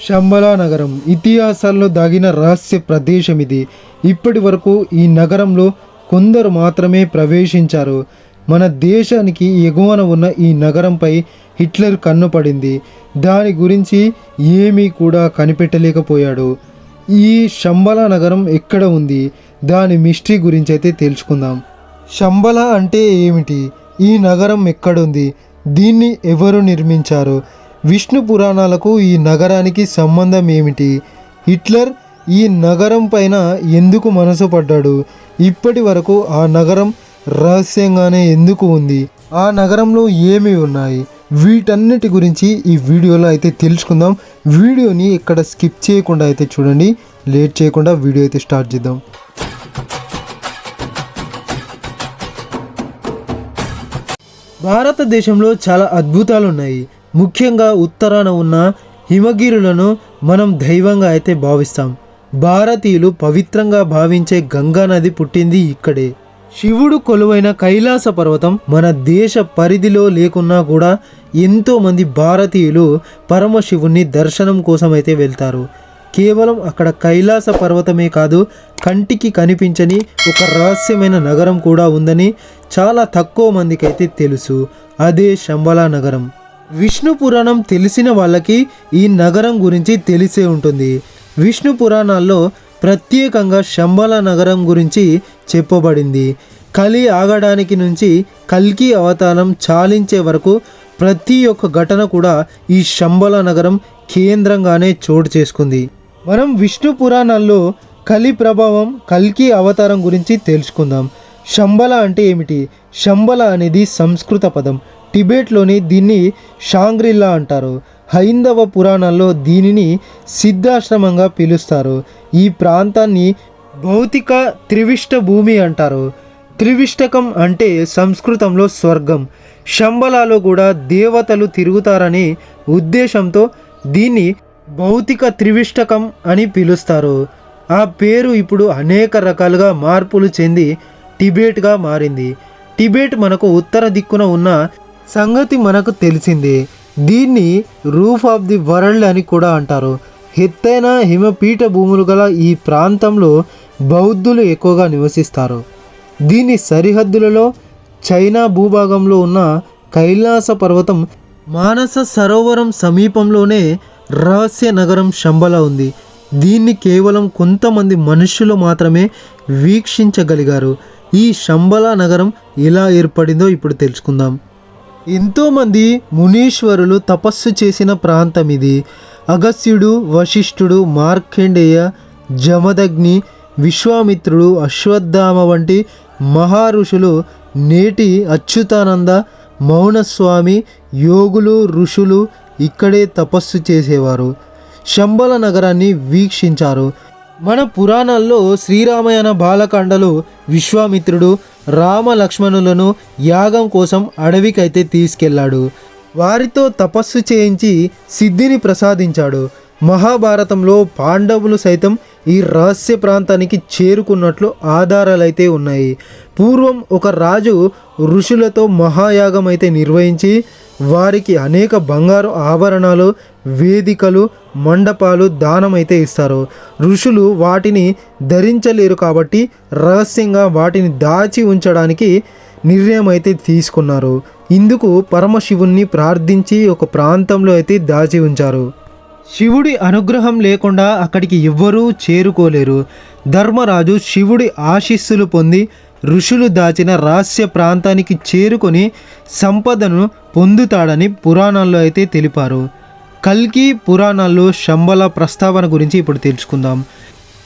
శంబలా నగరం ఇతిహాసాల్లో దాగిన రహస్య ప్రదేశం ఇది. ఇప్పటి వరకు ఈ నగరంలో కొందరు మాత్రమే ప్రవేశించారు. మన దేశానికి ఎగువన ఉన్న ఈ నగరంపై హిట్లర్ కన్ను పడింది. దాని గురించి ఏమీ కూడా కనిపెట్టలేకపోయాడు. ఈ శంబలా నగరం ఎక్కడ ఉంది, దాని మిస్టరీ గురించి అయితే తెలుసుకుందాం. శంబలా అంటే ఏమిటి, ఈ నగరం ఎక్కడుంది, దీన్ని ఎవరు నిర్మించారు, విష్ణు పురాణాలకు ఈ నగరానికి సంబంధం ఏమిటి, హిట్లర్ ఈ నగరం పైన ఎందుకు మనసు పడ్డాడు, ఇప్పటి వరకు ఆ నగరం రహస్యంగానే ఎందుకు ఉంది, ఆ నగరంలో ఏమి ఉన్నాయి, వీటన్నిటి గురించి ఈ వీడియోలో అయితే తెలుసుకుందాం. వీడియోని ఇక్కడ స్కిప్ చేయకుండా అయితే చూడండి. లేట్ చేయకుండా వీడియో అయితే స్టార్ట్ చేద్దాం. భారతదేశంలో చాలా అద్భుతాలు ఉన్నాయి. ముఖ్యంగా ఉత్తరాన ఉన్న హిమగిరులను మనం దైవంగా అయితే భావిస్తాం. భారతీయులు పవిత్రంగా భావించే గంగా నది పుట్టింది ఇక్కడే. శివుడు కొలువైన కైలాస పర్వతం మన దేశ పరిధిలో లేకున్నా కూడా ఎంతోమంది భారతీయులు పరమశివుణ్ణి దర్శనం కోసం అయితే వెళ్తారు. కేవలం అక్కడ కైలాస పర్వతమే కాదు, కంటికి కనిపించని ఒక రహస్యమైన నగరం కూడా ఉందని చాలా తక్కువ మందికి అయితే తెలుసు. అదే శంబలా నగరం. విష్ణు పురాణం తెలిసిన వాళ్ళకి ఈ నగరం గురించి తెలిసే ఉంటుంది. విష్ణు పురాణాల్లో ప్రత్యేకంగా శంబలా నగరం గురించి చెప్పబడింది. కలి ఆగడానికి నుంచి కల్కి అవతారం చాలించే వరకు ప్రతి ఒక్క ఘటన కూడా ఈ శంబలా నగరం కేంద్రంగానే చోటు చేసుకుంది. మనం విష్ణు పురాణాల్లో కలి ప్రభావం, కల్కి అవతారం గురించి తెలుసుకుందాం. శంబలా అంటే ఏమిటి? శంబలా అనేది సంస్కృత పదం. టిబెట్లోని దీన్ని షాంగ్రిల్లా అంటారు. హైందవ పురాణాల్లో దీనిని సిద్ధాశ్రమంగా పిలుస్తారు. ఈ ప్రాంతాన్ని భౌతిక త్రివిష్ట భూమి అంటారు. త్రివిష్టకం అంటే సంస్కృతంలో స్వర్గం. శంబలాలో కూడా దేవతలు తిరుగుతారనే ఉద్దేశంతో దీన్ని భౌతిక త్రివిష్టకం అని పిలుస్తారు. ఆ పేరు ఇప్పుడు అనేక రకాలుగా మార్పులు చెంది టిబెట్గా మారింది. టిబెట్ మనకు ఉత్తర దిక్కున ఉన్న సంగతి మనకు తెలిసిందే. దీన్ని రూఫ్ ఆఫ్ ది వరల్డ్ అని కూడా అంటారు. ఎత్తైన హిమపీఠ భూములు గల ఈ ప్రాంతంలో బౌద్ధులు ఎక్కువగా నివసిస్తారు. దీని సరిహద్దులలో చైనా భూభాగంలో ఉన్న కైలాస పర్వతం, మానస సరోవరం సమీపంలోనే రహస్య నగరం శంబలా ఉంది. దీన్ని కేవలం కొంతమంది మనుషులు మాత్రమే వీక్షించగలిగారు. ఈ శంబలా నగరం ఎలా ఏర్పడిందో ఇప్పుడు తెలుసుకుందాం. ఎంతోమంది మునీశ్వరులు తపస్సు చేసిన ప్రాంతం ఇది. అగస్త్యుడు, వశిష్ఠుడు, మార్కండేయ, జమదగ్ని, విశ్వామిత్రుడు, అశ్వత్థామ వంటి మహారుషులు, నేటి అచ్యుతానంద, మౌనస్వామి, యోగులు, ఋషులు ఇక్కడే తపస్సు చేసేవారు. శంబలా నగరాన్ని వీక్షించారు. మన పురాణాల్లో శ్రీరామాయణ బాలకాండలో విశ్వామిత్రుడు రామ లక్ష్మణులను యాగం కోసం అడవికైతే తీసుకెళ్లాడు. వారితో తపస్సు చేయించి సిద్ధిని ప్రసాదించాడు. మహాభారతంలో పాండవులు సైతం ఈ రహస్య ప్రాంతానికి చేరుకున్నట్లు ఆధారాలైతే ఉన్నాయి. పూర్వం ఒక రాజు ఋషులతో మహాయాగం అయితే నిర్వహించి వారికి అనేక బంగారు ఆభరణాలు, వేదికలు, మండపాలు దానమైతే ఇస్తారు. ఋషులు వాటిని ధరించలేరు కాబట్టి రహస్యంగా వాటిని దాచి ఉంచడానికి నిర్ణయం అయితే తీసుకున్నారు. ఇందుకు పరమశివుణ్ణి ప్రార్థించి ఒక ప్రాంతంలో అయితే దాచి ఉంచారు. శివుడి అనుగ్రహం లేకుండా అక్కడికి ఎవ్వరూ చేరుకోలేరు. ధర్మరాజు శివుడి ఆశీస్సులు పొంది ఋషులు దాచిన రహస్య ప్రాంతానికి చేరుకొని సంపదను పొందుతాడని పురాణాల్లో అయితే తెలిపారు. కల్కి పురాణాల్లో శంబలా ప్రస్తావన గురించి ఇప్పుడు తెలుసుకుందాం.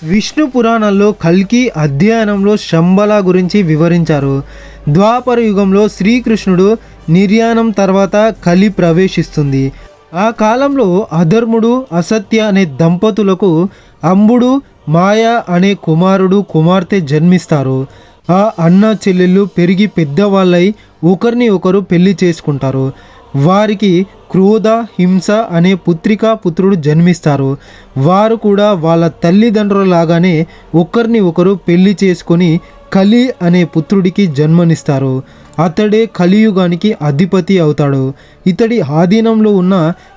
విష్ణు పురాణాల్లో కల్కి అధ్యయనంలో శంబలా గురించి వివరించారు. ద్వాపర యుగంలో శ్రీకృష్ణుడు నిర్యాణం తర్వాత కలి ప్రవేశిస్తుంది. ఆ కాలంలో అధర్ముడు, అసత్య అనే దంపతులకు అంబుడు, మాయ అనే కుమారుడు, కుమార్తె జన్మిస్తారు. ఆ అన్న చెల్లెళ్ళు పెరిగి పెద్దవాళ్ళై ఒకరిని ఒకరు పెళ్లి చేసుకుంటారు. వారికి క్రోధ, హింస అనే పుత్రికా పుత్రుడు జన్మిస్తారు. వారు కూడా వాళ్ళ తల్లిదండ్రులలాగానే ఒకరిని ఒకరు పెళ్లి చేసుకొని కలి అనే పుత్రుడికి జన్మనిస్తారు. అతడే కలియుగానికి అధిపతి అవుతాడు. ఇతడి ఆధీనంలో ఉన్న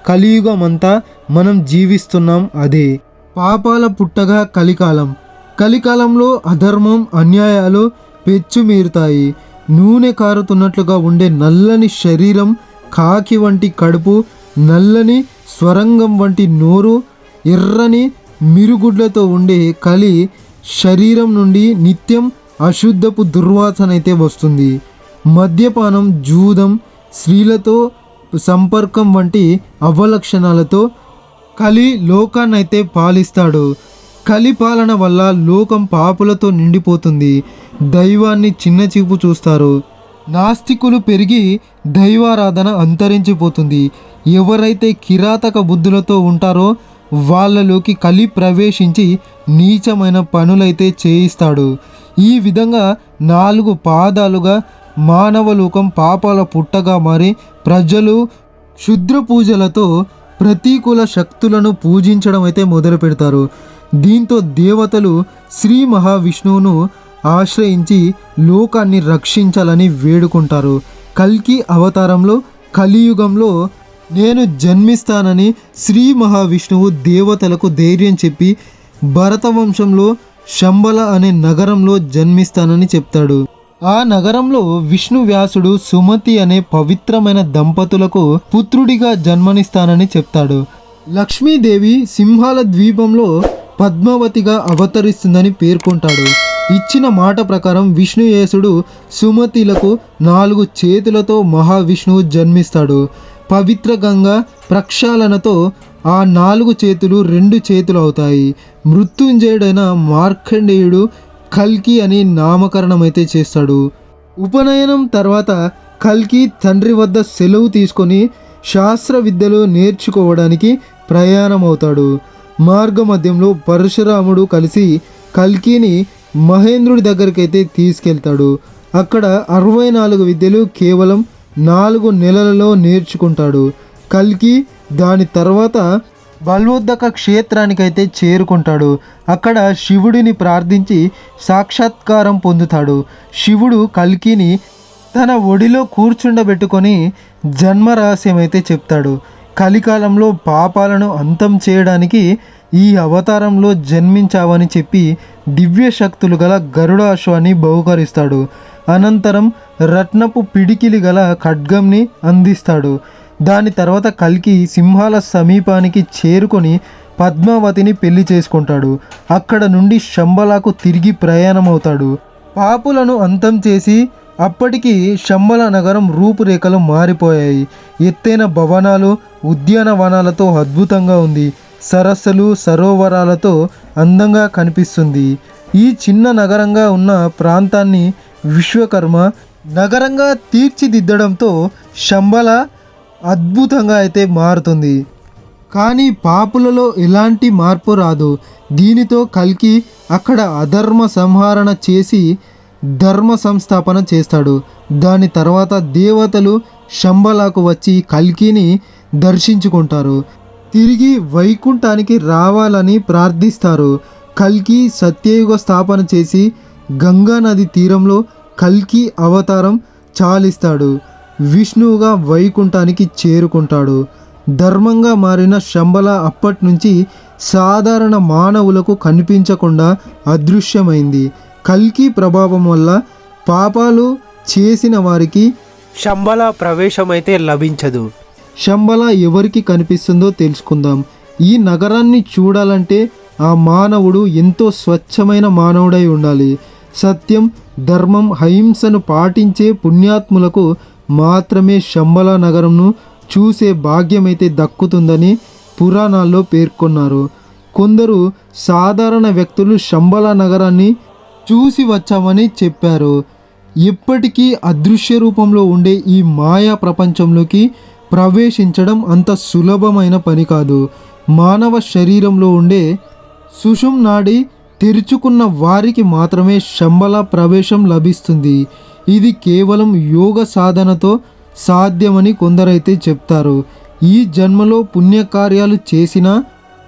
కలియుగం అంతా మనం జీవిస్తున్నాం. అదే పాపాల పుట్టగా కలికాలం. కలికాలంలో అధర్మం, అన్యాయాలు పెచ్చుమీరుతాయి. నూనె కారుతున్నట్లుగా ఉండే నల్లని శరీరం, కాకి వంటి కడుపు, నల్లని స్వరంగం వంటి నోరు, ఎర్రని మిరుగుడ్లతో ఉండే కలి శరీరం నుండి నిత్యం అశుద్ధపు దుర్వాసన అయితే వస్తుంది. మద్యపానం, జూదం, స్త్రీలతో సంపర్కం వంటి అవలక్షణాలతో కలి లోకాన్నైతే పాలిస్తాడు. కలి పాలన వల్ల లోకం పాపులతో నిండిపోతుంది. దైవాన్ని చిన్నచూపు చూస్తారు. నాస్తికులు పెరిగి దైవారాధన అంతరించిపోతుంది. ఎవరైతే కిరాతక బుద్ధులతో ఉంటారో వాళ్ళలోకి కలి ప్రవేశించి నీచమైన పనులైతే చేయిస్తాడు. ఈ విధంగా 4 పాదాలుగా మానవలోకం పాపాల పుట్టగా మారి ప్రజలు క్షుద్ర పూజలతో ప్రతికూల శక్తులను పూజించడం అయితే మొదలు పెడతారు. దీంతో దేవతలు శ్రీ మహావిష్ణువును ఆశ్రయించి లోకాన్ని రక్షించాలని వేడుకుంటారు. కల్కి అవతారంలో కలియుగంలో నేను జన్మిస్తానని శ్రీ మహావిష్ణువు దేవతలకు ధైర్యం చెప్పి భరతవంశంలో శంబల అనే నగరంలో జన్మిస్తానని చెప్తాడు. ఆ నగరంలో విష్ణు వ్యాసుడు సుమతి అనే పవిత్రమైన దంపతులకు పుత్రుడిగా జన్మనిస్తానని చెప్తాడు. లక్ష్మీదేవి సింహాల ద్వీపంలో పద్మావతిగా అవతరిస్తుందని పేర్కొంటాడు. ఇచ్చిన మాట ప్రకారం విష్ణుయేసుడు సుమతిలకు 4 చేతులతో మహావిష్ణువు జన్మిస్తాడు. పవిత్ర గంగా ప్రక్షాళనతో ఆ 4 చేతులు 2 చేతులు అవుతాయి. మృత్యుంజయుడైన మార్కండేయుడు కల్కి అని నామకరణం అయితే చేస్తాడు. ఉపనయనం తర్వాత కల్కి తండ్రి వద్ద సెలవు తీసుకొని శాస్త్ర విద్యలు నేర్చుకోవడానికి ప్రయాణం అవుతాడు. మార్గ మధ్యంలో పరశురాముడు కలిసి కల్కిని మహేంద్రుడి దగ్గరికైతే తీసుకెళ్తాడు. అక్కడ 64 విద్యలు కేవలం 4 నెలలలో నేర్చుకుంటాడు. కల్కి దాని తర్వాత బల్వోద్దక క్షేత్రానికైతే చేరుకుంటాడు. అక్కడ శివుడిని ప్రార్థించి సాక్షాత్కారం పొందుతాడు. శివుడు కల్కిని తన ఒడిలో కూర్చుండబెట్టుకొని జన్మ రహస్యం అయితే చెప్తాడు. కలికాలంలో పాపాలను అంతం చేయడానికి ఈ అవతారంలో జన్మించావని చెప్పి దివ్య శక్తులు గల గరుడాశ్వాన్ని బహుకరిస్తాడు. అనంతరం రత్నపు పిడికిలి గల ఖడ్గంని అందిస్తాడు. దాని తర్వాత కల్కి సింహాల సమీపానికి చేరుకొని పద్మావతిని పెళ్లి చేసుకుంటాడు. అక్కడ నుండి శంబలకు తిరిగి ప్రయాణమవుతాడు. పాపులను అంతం చేసి అప్పటికి శంబల నగరం రూపురేఖలు మారిపోయాయి. ఎత్తైన భవనాలు, ఉద్యానవనాలతో అద్భుతంగా ఉంది. సరస్సులు, సరోవరాలతో అందంగా కనిపిస్తుంది. ఈ చిన్న నగరంగా ఉన్న ప్రాంతాన్ని విశ్వకర్మ నగరంగా తీర్చిదిద్దడంతో శంబల అద్భుతంగా అయితే మారుతుంది. కానీ పాపులలో ఎలాంటి మార్పు రాదు. దీనితో కల్కి అక్కడ అధర్మ సంహరణ చేసి ధర్మ సంస్థాపన చేస్తాడు. దాని తర్వాత దేవతలు శంబలకు వచ్చి కల్కిని దర్శించుకుంటారు. తిరిగి వైకుంఠానికి రావాలని ప్రార్థిస్తారు. కల్కి సత్యయుగ స్థాపన చేసి గంగా నది తీరంలో కల్కి అవతారం చాలిస్తాడు. విష్ణువుగా వైకుంఠానికి చేరుకుంటాడు. ధర్మంగా మారిన శంబల అప్పటి నుంచి సాధారణ మానవులకు కనిపించకుండా అదృశ్యమైంది. కల్కి ప్రభావం వల్ల పాపాలు చేసిన వారికి శంబల ప్రవేశం అయితే లభించదు. శంబల ఎవరికి కనిపిస్తుందో తెలుసుకుందాం. ఈ నగరాన్ని చూడాలంటే ఆ మానవుడు ఎంతో స్వచ్ఛమైన మానవుడై ఉండాలి. సత్యం, ధర్మం, అహింసను పాటించే పుణ్యాత్ములకు మాత్రమే శంబల నగరంను చూసే భాగ్యమైతే దక్కుతుందని పురాణాల్లో పేర్కొన్నారు. కొందరు సాధారణ వ్యక్తులు శంబల నగరాన్ని చూసి వచ్చామని చెప్పారు. ఎప్పటికీ అదృశ్య రూపంలో ఉండే ఈ మాయా ప్రపంచంలోకి ప్రవేశించడం అంత సులభమైన పని కాదు. మానవ శరీరంలో ఉండే సుషుమ్ నాడి తెరుచుకున్న వారికి మాత్రమే శంబల ప్రవేశం లభిస్తుంది. ఇది కేవలం యోగ సాధనతో సాధ్యమని కొందరైతే చెప్తారు. ఈ జన్మలో పుణ్యకార్యాలు చేసిన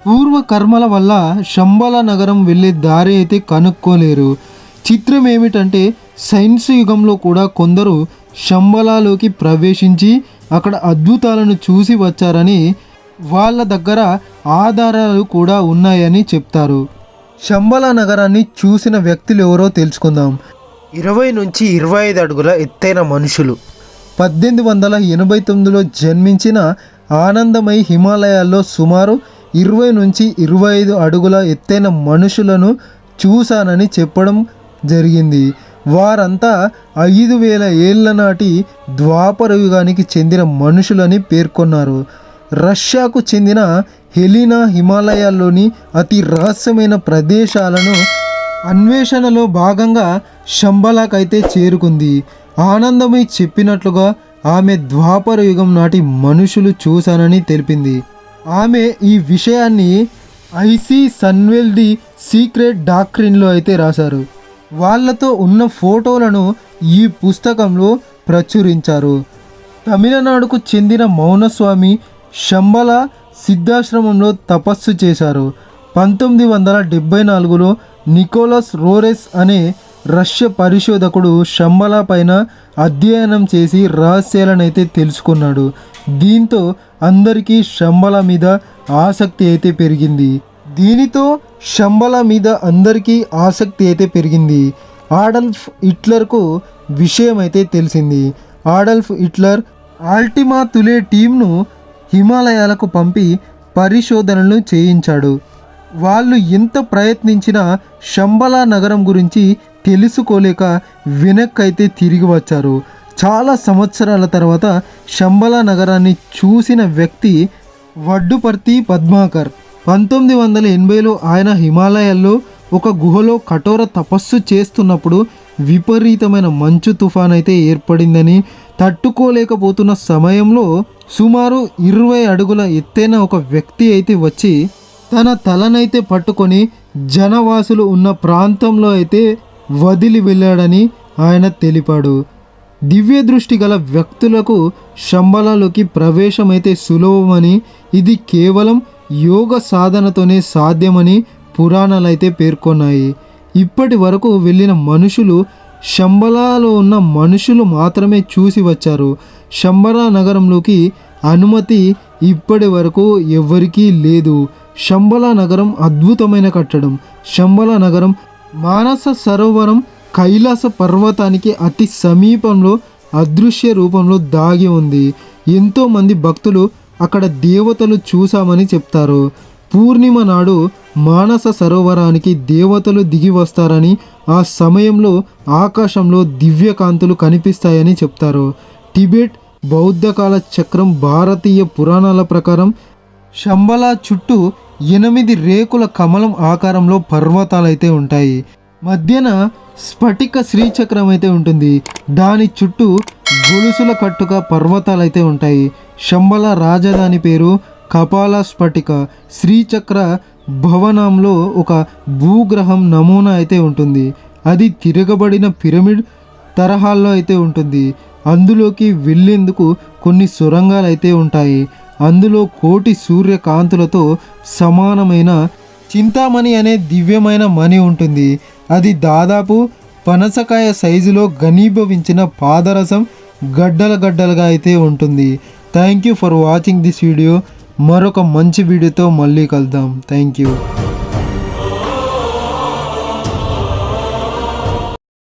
పూర్వ కర్మల వల్ల శంబల నగరం వెళ్ళే దారి అయితే కనుక్కోలేరు. చిత్రం ఏమిటంటే సైన్స్ యుగంలో కూడా కొందరు శంబలాలోకి ప్రవేశించి అక్కడ అద్భుతాలను చూసి వచ్చారని వాళ్ళ దగ్గర ఆధారాలు కూడా ఉన్నాయని చెప్తారు. శంబల నగరాన్ని చూసిన వ్యక్తులు ఎవరో తెలుసుకుందాం. 20 నుంచి 25 అడుగుల ఎత్తైన మనుషులు. 1889లో జన్మించిన ఆనందమయి హిమాలయాల్లో సుమారు 20 నుంచి 25 అడుగుల ఎత్తైన మనుషులను చూశానని చెప్పడం జరిగింది. వారంతా 5000 ఏళ్ల నాటి ద్వాపర యుగానికి చెందిన మనుషులని పేర్కొన్నారు. రష్యాకు చెందిన హెలినా హిమాలయాల్లోని అతి రహస్యమైన ప్రదేశాలను అన్వేషణలో భాగంగా శంబలాకైతే చేరుకుంది. ఆనందమయి చెప్పినట్లుగా ఆమె ద్వాపర యుగం నాటి మనుషులు చూశానని తెలిపింది. ఆమె ఈ విషయాన్ని ఐసీ సన్వెల్ ది సీక్రెట్ డాక్ట్రిన్లో అయితే రాశారు. వాళ్ళతో ఉన్న ఫోటోలను ఈ పుస్తకంలో ప్రచురించారు. తమిళనాడుకు చెందిన మౌనస్వామి శంబల సిద్ధాశ్రమంలో తపస్సు చేశారు. 1974లో నికోలస్ రోరెస్ అనే రష్యా పరిశోధకుడు శంబల పైన అధ్యయనం చేసి రహస్యాలనైతే తెలుసుకున్నాడు. దీంతో అందరికీ శంబల మీద ఆసక్తి అయితే పెరిగింది. ఆడల్ఫ్ హిట్లర్కు విషయం అయితే తెలిసింది. ఆడల్ఫ్ హిట్లర్ ఆల్టిమా తులే టీంను హిమాలయాలకు పంపి పరిశోధనలు చేయించాడు. వాళ్ళు ఎంత ప్రయత్నించినా శంబలా నగరం గురించి తెలుసుకోలేక వెనక్కైతే తిరిగి వచ్చారు. చాలా సంవత్సరాల తర్వాత శంబలా నగరాన్ని చూసిన వ్యక్తి వడ్డుపర్తి పద్మాకర్. 1980లో ఆయన హిమాలయాల్లో ఒక గుహలో కఠోర తపస్సు చేస్తున్నప్పుడు విపరీతమైన మంచు తుఫాన్ అయితే ఏర్పడిందని, తట్టుకోలేకపోతున్న సమయంలో సుమారు 20 అడుగుల ఎత్తైన ఒక వ్యక్తి అయితే వచ్చి తన తలనైతే పట్టుకొని జనవాసులు ఉన్న ప్రాంతంలో అయితే వదిలి వెళ్ళాడని ఆయన తెలిపాడు. దివ్య దృష్టి గల వ్యక్తులకు శంబలాలోకి ప్రవేశం అయితే సులభమని, ఇది కేవలం యోగ సాధనతోనే సాధ్యమని పురాణాలు అయితే పేర్కొన్నాయి. ఇప్పటి వరకు వెళ్ళిన మనుషులు శంబలాలో ఉన్న మనుషులు మాత్రమే చూసి వచ్చారు. శంబలా నగరంలోకి అనుమతి ఇప్పటి వరకు ఎవ్వరికీ లేదు. శంబలా నగరం అద్భుతమైన కట్టడం. శంబలా నగరం మానస సరోవరం కైలాస పర్వతానికి అతి సమీపంలో అదృశ్య రూపంలో దాగి ఉంది. ఎంతోమంది భక్తులు అక్కడ దేవతలు చూశామని చెప్తారు. పూర్ణిమ నాడు మానస సరోవరానికి దేవతలు దిగి వస్తారని, ఆ సమయంలో ఆకాశంలో దివ్యకాంతులు కనిపిస్తాయని చెప్తారు. టిబెట్ బౌద్ధకాల చక్రం భారతీయ పురాణాల ప్రకారం శంబలా చుట్టూ 8 రేకుల కమలం ఆకారంలో పర్వతాలైతే ఉంటాయి. మధ్యన స్ఫటిక శ్రీచక్రం అయితే ఉంటుంది. దాని చుట్టూ గొలుసుల కట్టుగా పర్వతాలైతే ఉంటాయి. శంబలా రాజధాని పేరు కపాల స్ఫటిక. శ్రీచక్ర భవనంలో ఒక భూగ్రహం నమూనా అయితే ఉంటుంది. అది తిరగబడిన పిరమిడ్ తరహాల్లో అయితే ఉంటుంది. అందులోకి వెళ్ళేందుకు కొన్ని సొరంగాలు అయితే ఉంటాయి. అందులో కోటి సూర్యకాంతులతో సమానమైన చింతామణి అనే దివ్యమైన మణి ఉంటుంది. అది దాదాపు పనసకాయ సైజులో ఘనీభవించిన పాదరసం గడ్డలుగా అయితే ఉంటుంది. Thank you for watching this video. మరొక మంచి వీడియోతో మళ్ళీ కలుద్దాం. Thank you.